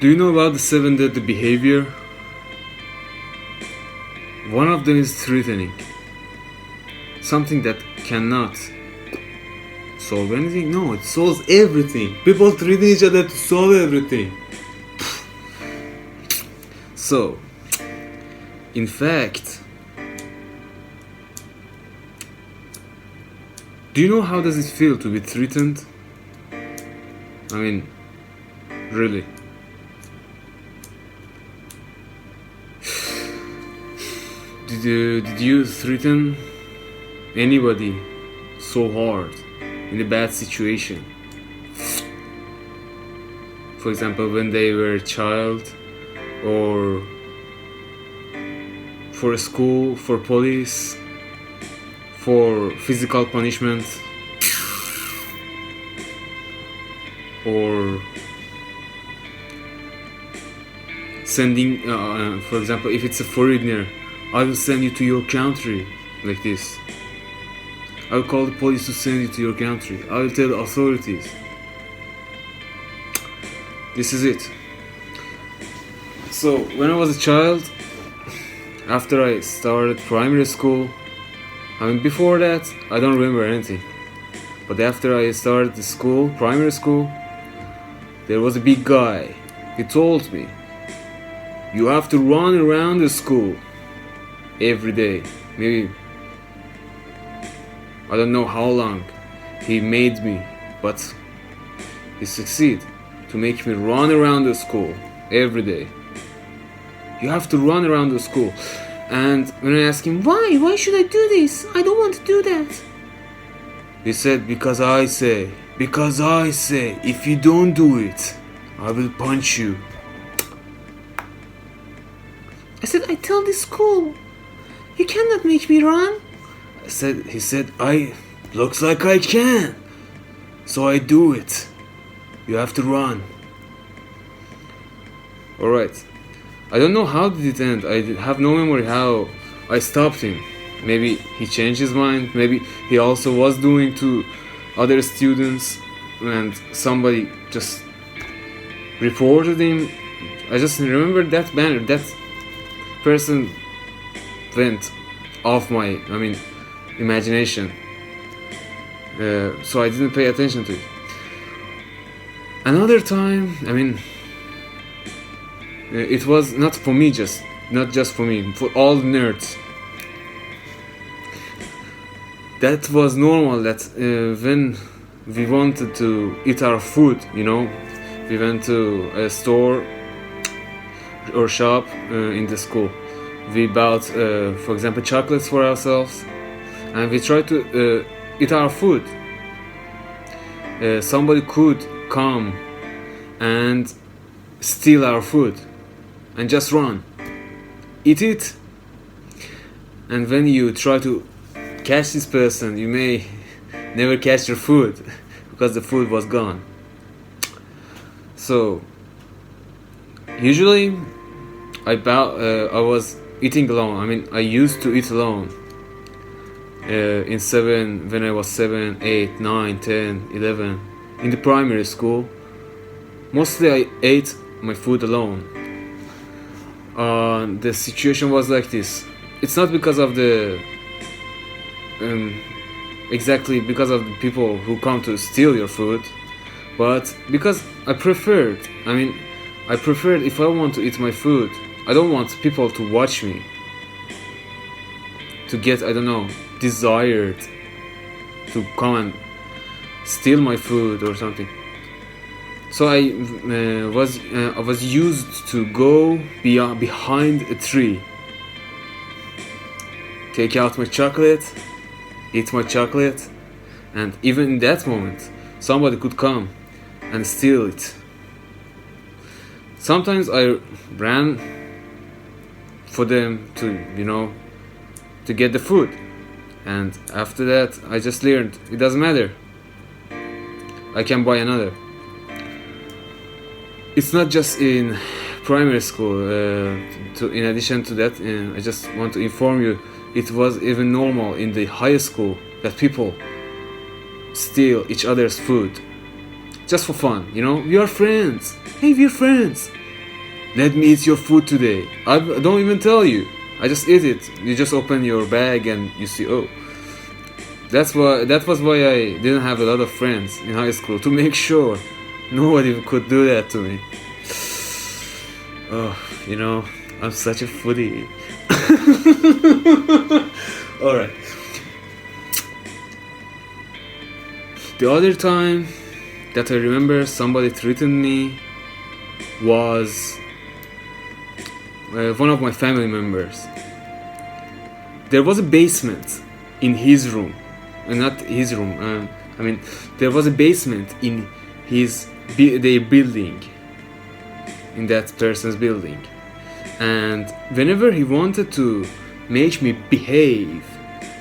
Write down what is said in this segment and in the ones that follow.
Do you know about the 7 deadly behavior? One of them is threatening. Something that cannot solve anything. No, it solves everything. People threaten each other to solve everything. So, in fact, do you know how does it feel to be threatened? I mean, really. Did you threaten anybody so hard in a bad situation? For example, when they were a child, or for a school, for police, for physical punishment, or sending, for example, if it's a foreigner, I will send you to your country, like this. I will call the police to send you to your country. I will tell the authorities. This is it. So, when I was a child, after I started primary school, I mean, before that, I don't remember anything. But after I started the school, primary school, there was a big guy. He told me, you have to run around the school every day. Maybe, I don't know how long he made me, but he succeeded to make me run around the school every day. You have to run around the school. And when I asked him, why should I do this? I don't want to do that. He said, because I say, if you don't do it, I will punch you. I said, I tell the school, you cannot make me run. He said, looks like I can. So I do it. You have to run. Alright. I don't know how did it end. I have no memory how I stopped him. Maybe he changed his mind. Maybe he also was doing to other students and somebody just reported him. I just remember that banner. That person went off my, imagination. So I didn't pay attention to it. Another time, it was not for me, not just for me, for all the nerds. That was normal that when we wanted to eat our food, we went to a store or shop in the school. We bought, for example, chocolates for ourselves, and we tried to eat our food. Somebody could come and steal our food and just run, eat it, and when you try to catch this person, you may never catch your food because the food was gone. So usually I was eating alone. I used to eat alone when I was 7, 8, 9, 10, 11 in the primary school. Mostly I ate my food alone. The situation was like this. It's not because of the exactly because of the people who come to steal your food, but because I preferred if I want to eat my food, I don't want people to watch me, to get, desired to come and steal my food or something. So I was used to go behind a tree, take out my chocolate, eat my chocolate, and even in that moment, somebody could come and steal it. Sometimes I ran for them to get the food, and after that I just learned it doesn't matter, I can buy another. It's not just in primary school. In addition to that, I just want to inform you, it was even normal in the high school that people steal each other's food just for fun. We are friends. Hey, we're friends. let me eat your food today. I don't even tell you. I just eat it. You just open your bag and you see, oh. That was why I didn't have a lot of friends in high school, to make sure nobody could do that to me. Oh, I'm such a foodie. Alright. The other time that I remember somebody threatened me was one of my family members. There was a basement in his room. Not his room, there was a basement in their building, in that person's building, and whenever he wanted to make me behave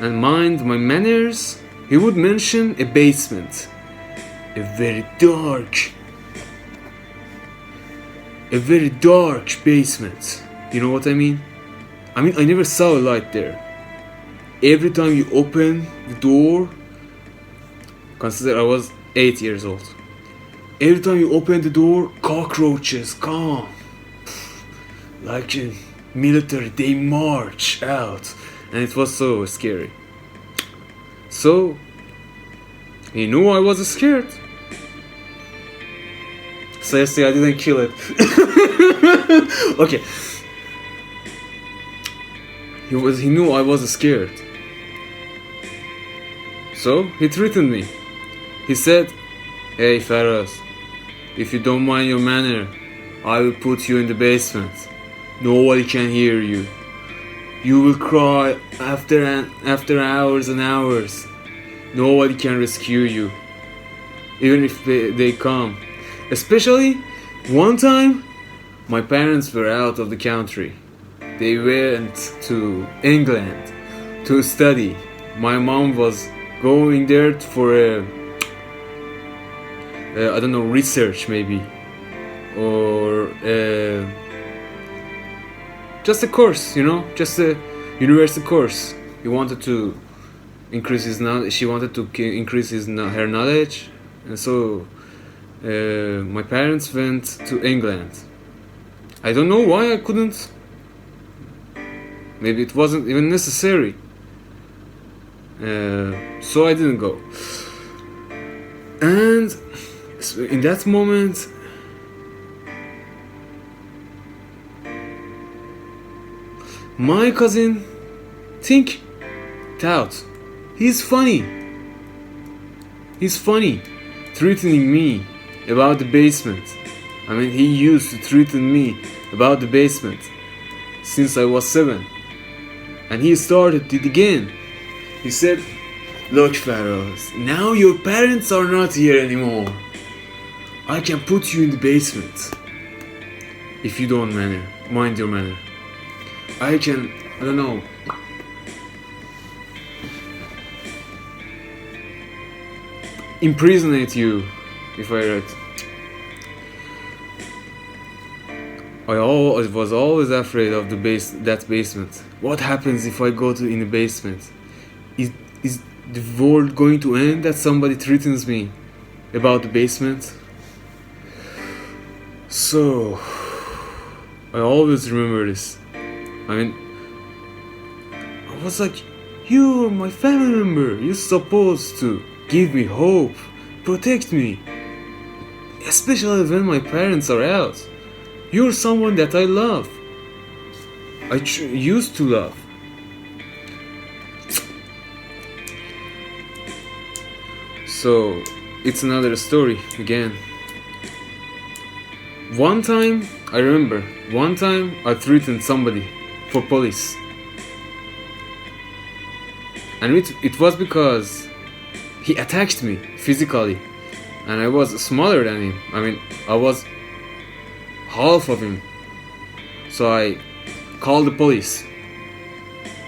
and mind my manners, he would mention a basement, a very dark basement. You know what I mean? I never saw a light there. Every time you open the door, consider I was 8 years old. Every time you open the door, cockroaches come. Like in military, they march out. And it was so scary. So, he knew I was scared. So yesterday I didn't kill it. Okay. He knew I was scared. So he threatened me. He said, "Hey Faraz, if you don't mind your manner, I will put you in the basement. Nobody can hear you. You will cry after hours and hours. Nobody can rescue you, even if they come. Especially one time, my parents were out of the country. They went to England to study. My mom was going there for research maybe, or just a course, just a university course. He wanted to increase his knowledge. She wanted to increase her knowledge, and so my parents went to England. I don't know why I couldn't. Maybe it wasn't even necessary. So I didn't go. And in that moment, my cousin thought he's funny, threatening me about the basement. He used to threaten me about the basement since I was 7, and he started it again. He said, "Look, Faraz, now your parents are not here anymore. I can put you in the basement if you don't mind your manner. I can, imprisonate you if I read." I was always afraid of that basement. What happens if I go in the basement? Is the world going to end that somebody threatens me about the basement? So I always remember this. I was like, you're my family member. You're supposed to give me hope, protect me, especially when my parents are out. You're someone that I love. I used to love. So it's another story again. One time I threatened somebody for police. And it was because he attacked me physically. And I was smaller than him. I was half of him. So I called the police.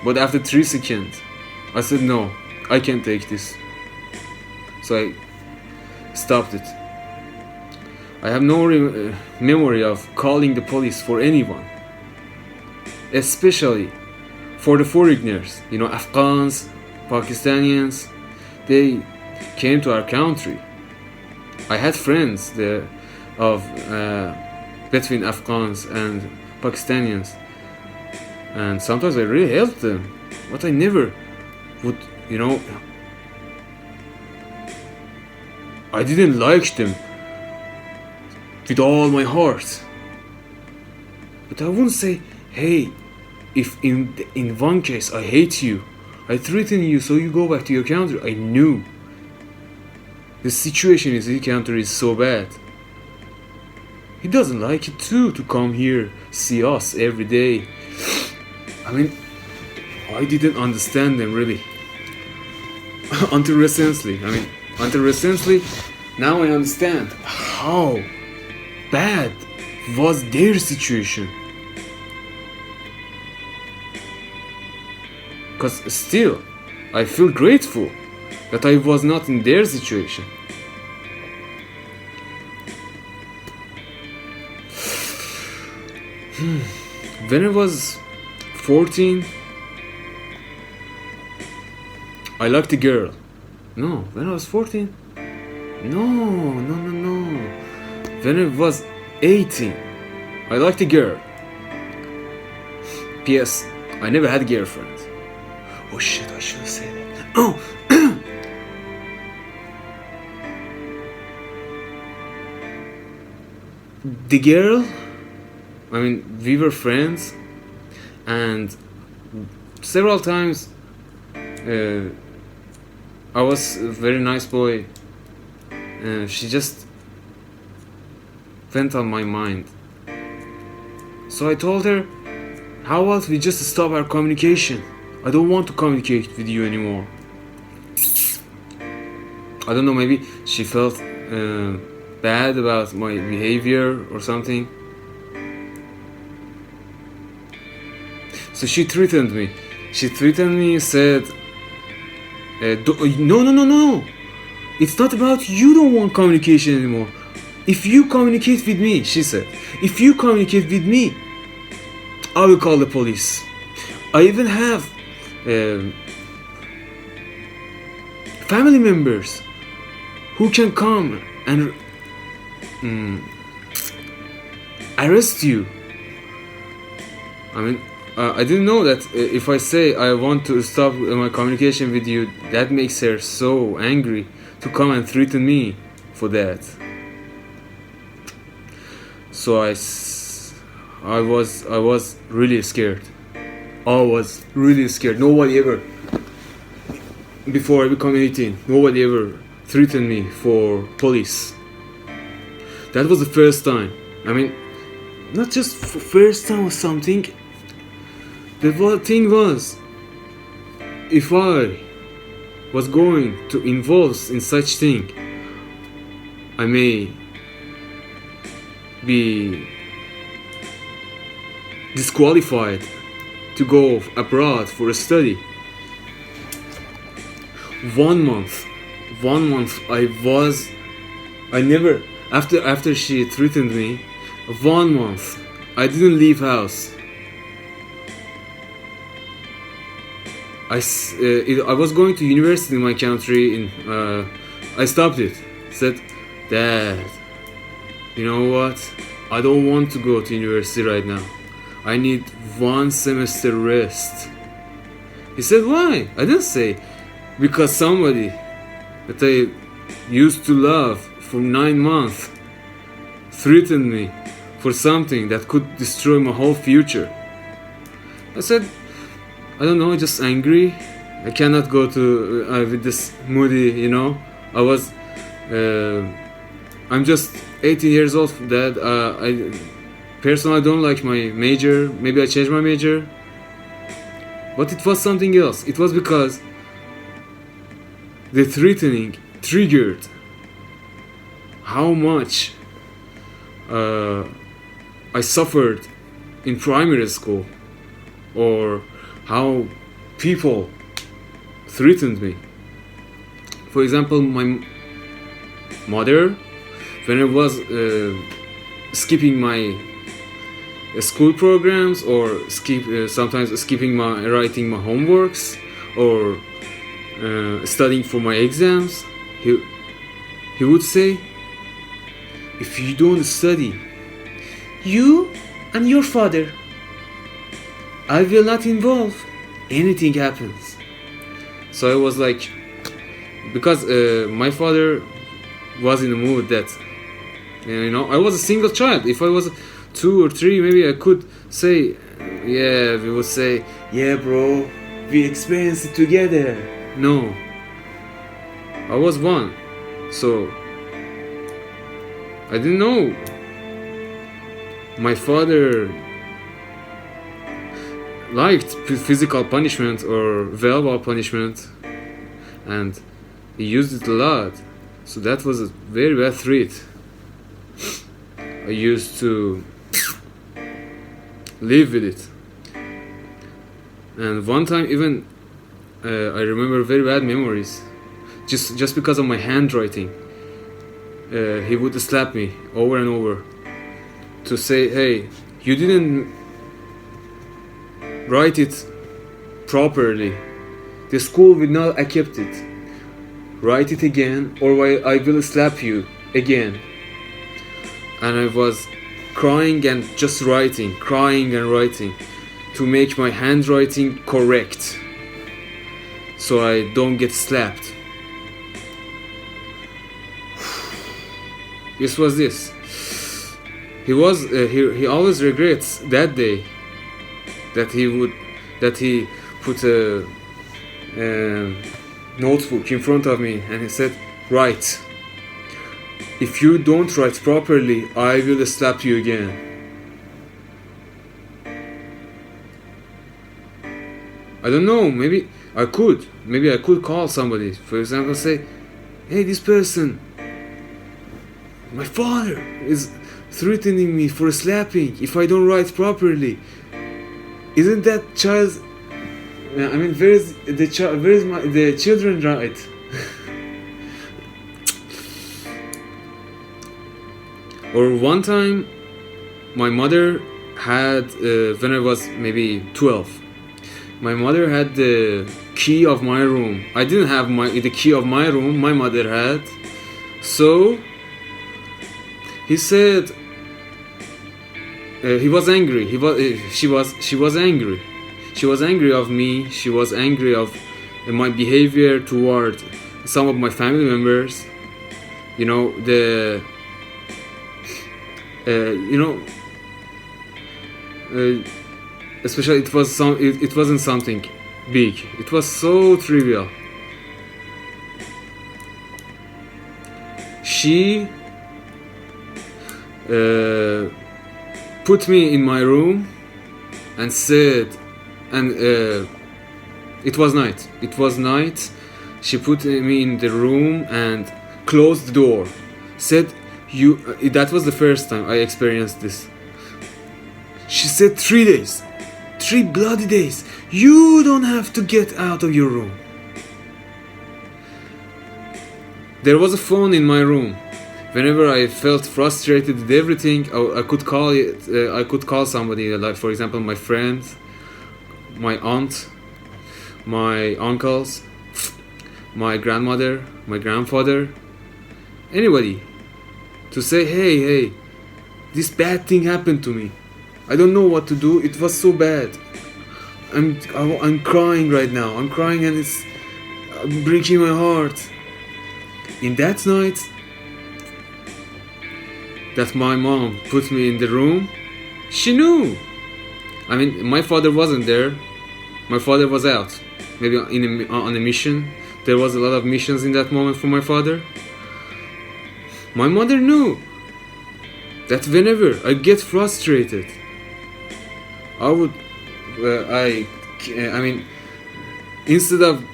But after 3 seconds, I said, no, I can't take this. So I stopped it. I have no memory of calling the police for anyone. Especially for the foreigners, Afghans, Pakistanians. They came to our country. I had friends there of between Afghans and Pakistanians, and sometimes I really helped them, but I never would, I didn't like them with all my heart. But I wouldn't say, hey, if in one case I hate you, I threaten you so you go back to your country. I knew the situation in his country is so bad. He doesn't like it too, to come here, see us every day. I mean, I didn't understand them really. Until recently, now I understand how bad was their situation. Because still, I feel grateful that I was not in their situation. When I was 14, I liked a girl. No, when I was 14? No. When I was 18, I liked a girl. P.S. I never had a girlfriend. Oh shit, I should have said that. Oh! The girl, we were friends, and several times I was a very nice boy. She just went on my mind. So I told her, how about we just stop our communication? I don't want to communicate with you anymore. I don't know, maybe she felt bad about my behavior or something. So she threatened me. Said, no. It's not about you don't want communication anymore. If you communicate with me, she said, if you communicate with me, I will call the police. I even have family members who can come and arrest you. I didn't know that if I say I want to stop my communication with you, that makes her so angry to come and threaten me for that. So I was really scared. Nobody ever, before I became 18, nobody ever threatened me for police. That was the first time. Not just for first time or something. The thing was, if I was going to involve in such thing, I may be disqualified to go abroad for a study. 1 month after she threatened me, 1 month I didn't leave house. I was going to university in my country. I stopped it. Said, Dad, you know what? I don't want to go to university right now. I need 1 semester rest. He said, why? I didn't say, because somebody that I used to love for 9 months threatened me for something that could destroy my whole future. I said, I don't know, just angry. I cannot go to with this moody, I'm just 18 years old, Dad. I personally don't like my major. Maybe I changed my major. But it was something else. It was because the threatening triggered how much I suffered in primary school, or how people threatened me. For example, my mother, when I was skipping my school programs, or sometimes skipping writing my homeworks, or studying for my exams, he would say, if you don't study, You and your father. I will not involve. Anything happens. So I was like, because my father was in the mood that, I was a single child. If I was 2 or 3, maybe I could say, yeah, we would say, yeah, bro, we experienced it together. No, I was 1, so I didn't know. My father liked physical punishment or verbal punishment, and he used it a lot. So that was a very bad threat. I used to live with it. And one time even I remember very bad memories, just because of my handwriting. He would slap me over and over to say, hey, you didn't write it properly. The school will not accept it. Write it again or I will slap you again. And I was crying and just writing, crying and writing to make my handwriting correct, so I don't get slapped. This was this. He always regrets that day that he put a notebook in front of me and he said, write. If you don't write properly, I will slap you again. I don't know, maybe I could call somebody, for example, say, hey, this person, my father is threatening me for slapping if I don't write properly. Isn't that child's, where is the children right? Or one time, my mother had, when I was maybe 12, my mother had the key of my room. I didn't have the key of my room, my mother had. So, he said, he was angry. She was angry. She was angry of me. She was angry of my behavior toward some of my family members. Especially it wasn't something big. It was so trivial. She put me in my room and said, and it was night. She put me in the room and closed the door. Said, that was the first time I experienced this. She said 3 days, 3 bloody days, you don't have to get out of your room. There was a phone in my room. Whenever I felt frustrated with everything, I could call it. I could call somebody, like for example my friends, my aunt, my uncles, my grandmother, my grandfather, anybody, to say, hey, this bad thing happened to me. I don't know what to do. It was so bad. I'm crying right now. I'm crying and it's breaking my heart. In that night, that my mom put me in the room, she knew. My father wasn't there. My father was out, maybe on a mission. There was a lot of missions in that moment for my father. My mother knew that whenever I get frustrated, I would, instead of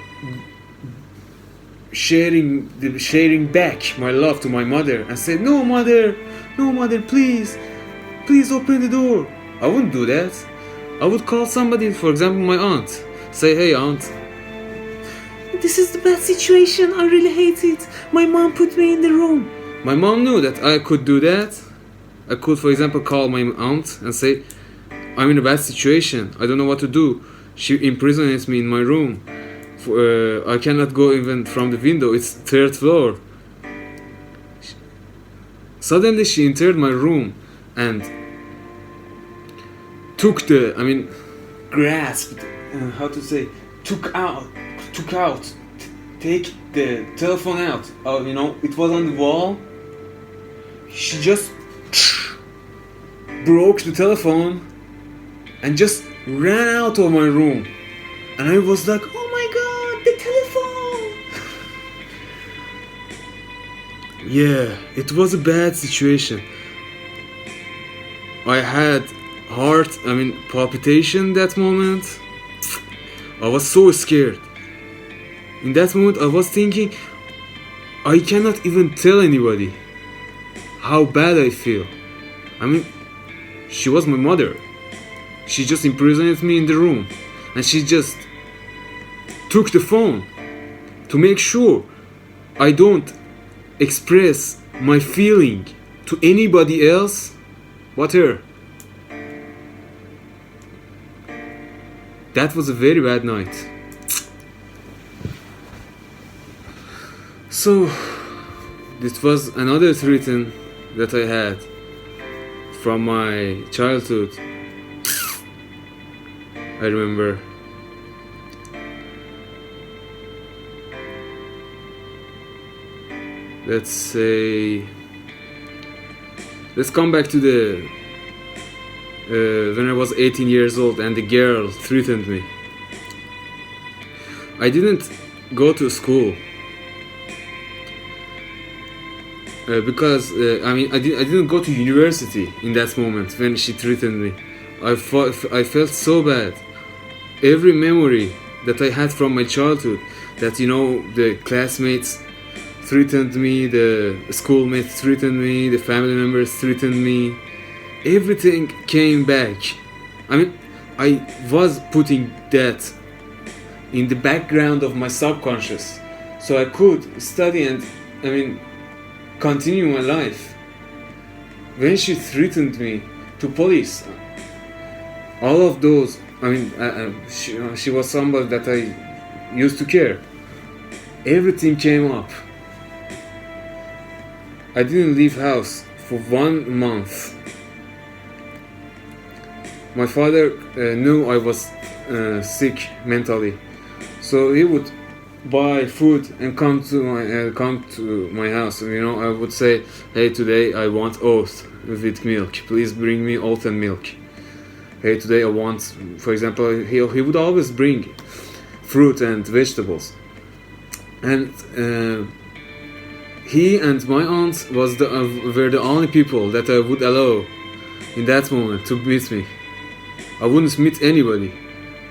sharing back my love to my mother and say, no mother, please open the door, I wouldn't do that. I would call somebody, for example my aunt, say, hey aunt, this is the bad situation, I really hate it, my mom put me in the room. My mom knew that I could do that. I could, for example, call my aunt and say, I'm in a bad situation, I don't know what to do. She imprisons me in my room. I cannot go even from the window, it's 3rd floor. Suddenly she entered my room and took the, I mean, grasped, how to say, took out, take the telephone out. You know, it was on the wall. She just broke the telephone and just ran out of my room. And I was like, oh my god, the telephone! Yeah, it was a bad situation. I had palpitation that moment. I was so scared. In that moment I was thinking, I cannot even tell anybody how bad I feel. I mean, she was my mother. She just imprisoned me in the room, and she just took the phone to make sure I don't express my feeling to anybody else but her. That was a very bad night. So, this was another threat that I had from my childhood. I remember. Let's come back to the when I was 18 years old and the girl threatened me. I didn't go to school because I didn't go to university in that moment when she threatened me. I felt so bad. Every memory that I had from my childhood, that, you know, the classmates threatened me, the schoolmates threatened me, the family members threatened me, everything came back. I mean, I was putting that in the background of my subconscious so I could study and, continue my life. When she threatened me to police, all of those, she was somebody that I used to care. Everything came up. I didn't leave house for 1 month. My father knew I was sick mentally, so he would buy food and come to my house. You know, I would say, hey, today I want oat with milk. Please bring me oat and milk. Hey, today I want, for example, he would always bring fruit and vegetables. And he and my aunt were the only people that I would allow in that moment to meet me. I wouldn't meet anybody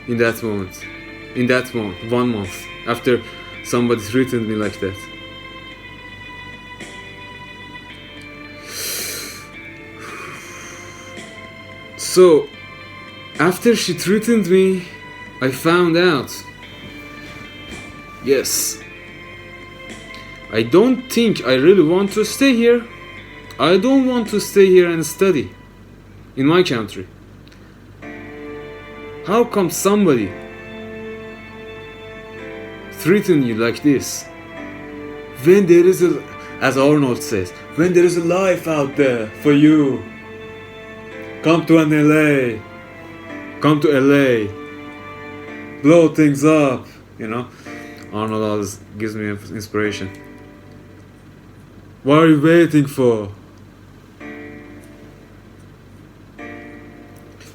in that moment. In that month, 1 month, after somebody threatened me like that. So, after she threatened me, I found out, yes, I don't think I really want to stay here. I don't want to stay here and study in my country. How come somebody threaten you like this? When there is as Arnold says, when there is a life out there for you, come to LA. Come to LA. Blow things up, you know? Arnold always gives me inspiration. What are you waiting for?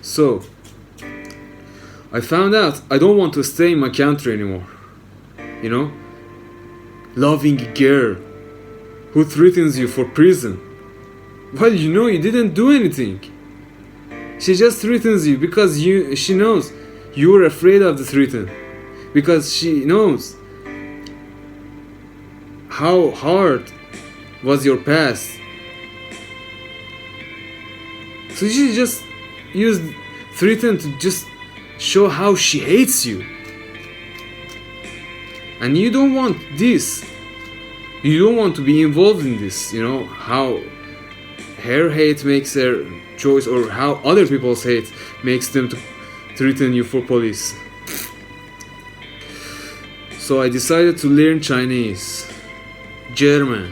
So, I found out I don't want to stay in my country anymore. You know? Loving a girl who threatens you for prison. Well, you know, you didn't do anything. She just threatens you because she knows you are afraid of the threat. Because she knows how hard was your past. So she just used threaten to just show how she hates you. And you don't want this. You don't want to be involved in this, you know, how her hate makes her choice, or how other people's hate makes them to threaten you for police. So I decided to learn Chinese, German.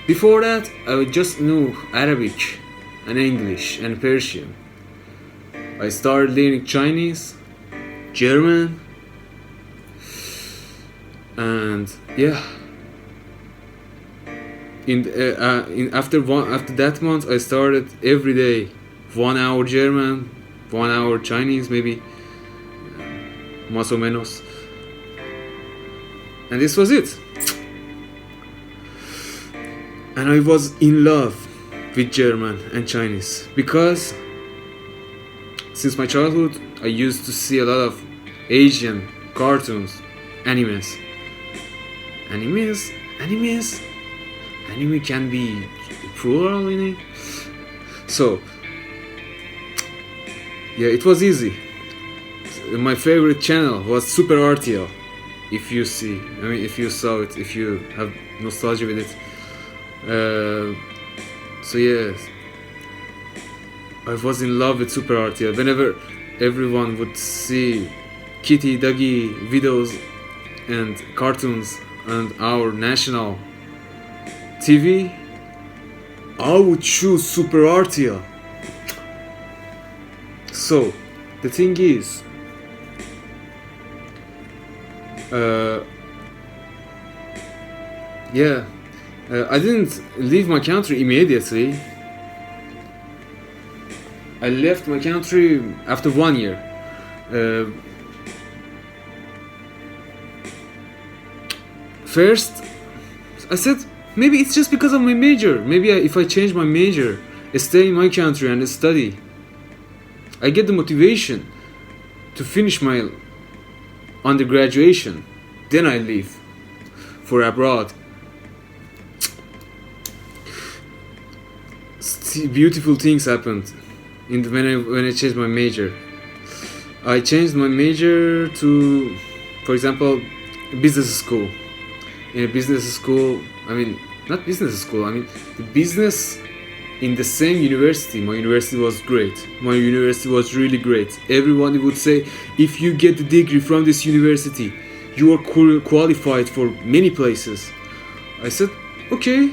Before that, I just knew Arabic and English and Persian. I started learning Chinese, German, and yeah. After that month, I started every day, 1 hour German, 1 hour Chinese, maybe, más o menos, and this was it. And I was in love with German and Chinese because since my childhood I used to see a lot of Asian cartoons, animes. Anime can be plural, you know. So yeah, it was easy. My favorite channel was Super RTL. If you saw it, if you have nostalgia with it. So yes, I was in love with Super RTL. Whenever everyone would see Kitty Duggy videos and cartoons on our national TV, I would choose Super RTL. So the thing is, I didn't leave my country immediately. I left my country after 1 year. First, I said maybe it's just because of my major. Maybe if I change my major, stay in my country and study, I get the motivation to finish my undergraduation. Then I leave for abroad. Beautiful things happened when I changed my major. I changed my major to, for example, business school. In a business school, not business school, the business in the same university. My university was great. My university was really great. Everyone would say, if you get the degree from this university, you are qualified for many places. I said, okay,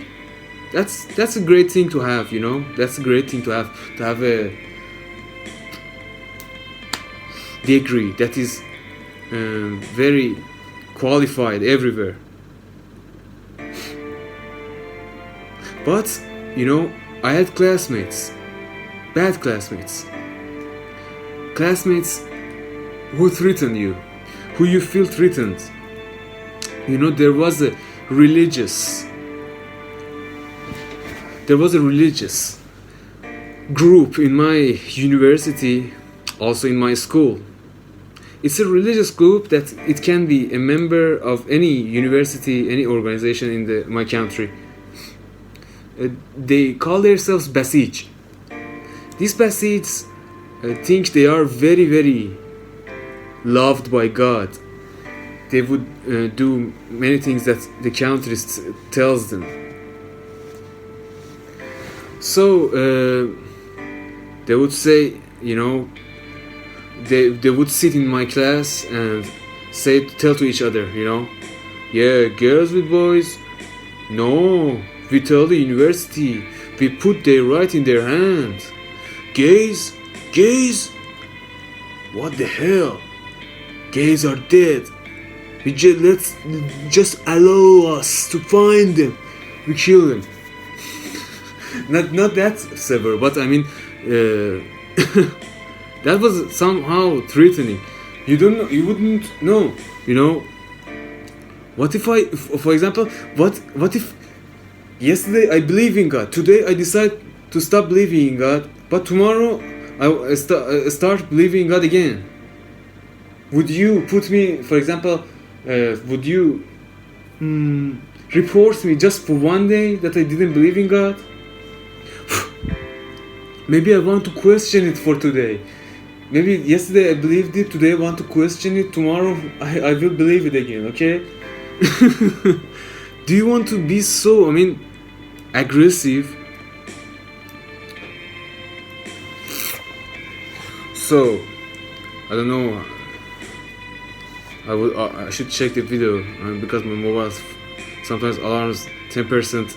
that's a great thing to have, you know. That's a great thing to have a degree that is very qualified everywhere. But you know, I had classmates, bad classmates who threatened you, who you feel threatened. You know, there was a religious group in my university, also in my school. It's a religious group that it can be a member of any university, any organization in my country. They call themselves Basij. These Basids think they are very, very loved by God. They would do many things that the country tells them. So they would say, you know, they would sit in my class and tell to each other, you know, yeah, girls with boys, no, we tell the university, we put their right in their hands. Gays, what the hell? Gays are dead. Let's just allow us to find them. We kill them. Not that severe, but that was somehow threatening. You wouldn't know, you know. What if for example, what if yesterday I believe in God, today I decide to stop believing in God, but tomorrow I start believing in God again? Would you put me, for example, would you report me just for one day that I didn't believe in God? Maybe I want to question it for today. Maybe yesterday I believed it, today I want to question it, tomorrow I will believe it again, okay? Do you want to be so, aggressive? So, I don't know. I should check the video because my mobile sometimes alarms 10%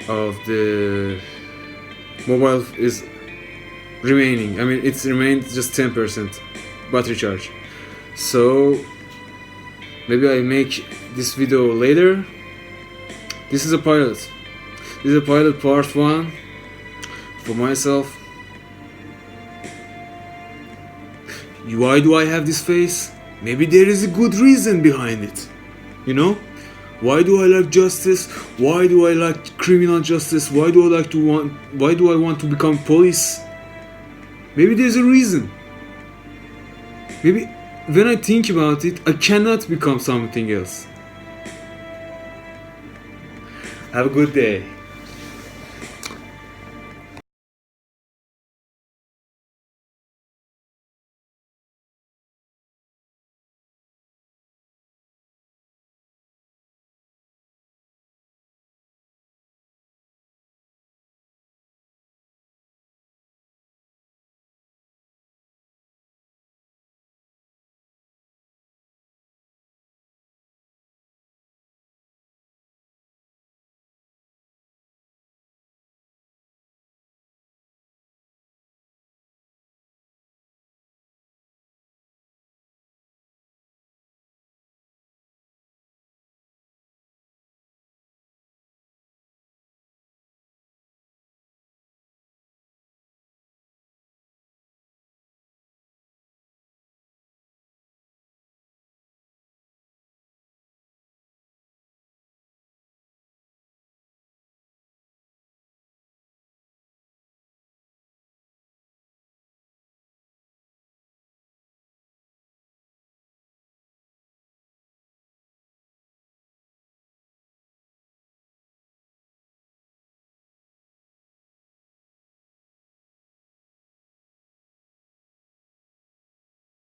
of the mobile is remaining. I mean, it's remained just 10% battery charge. So maybe I make this video later. This is a pilot. This is a pilot part 1 for myself. Why do I have this face? Maybe there is a good reason behind it. You know? Why do I like justice? Why do I like criminal justice? Why do I want to become police? Maybe there's a reason. Maybe when I think about it, I cannot become something else. Have a good day.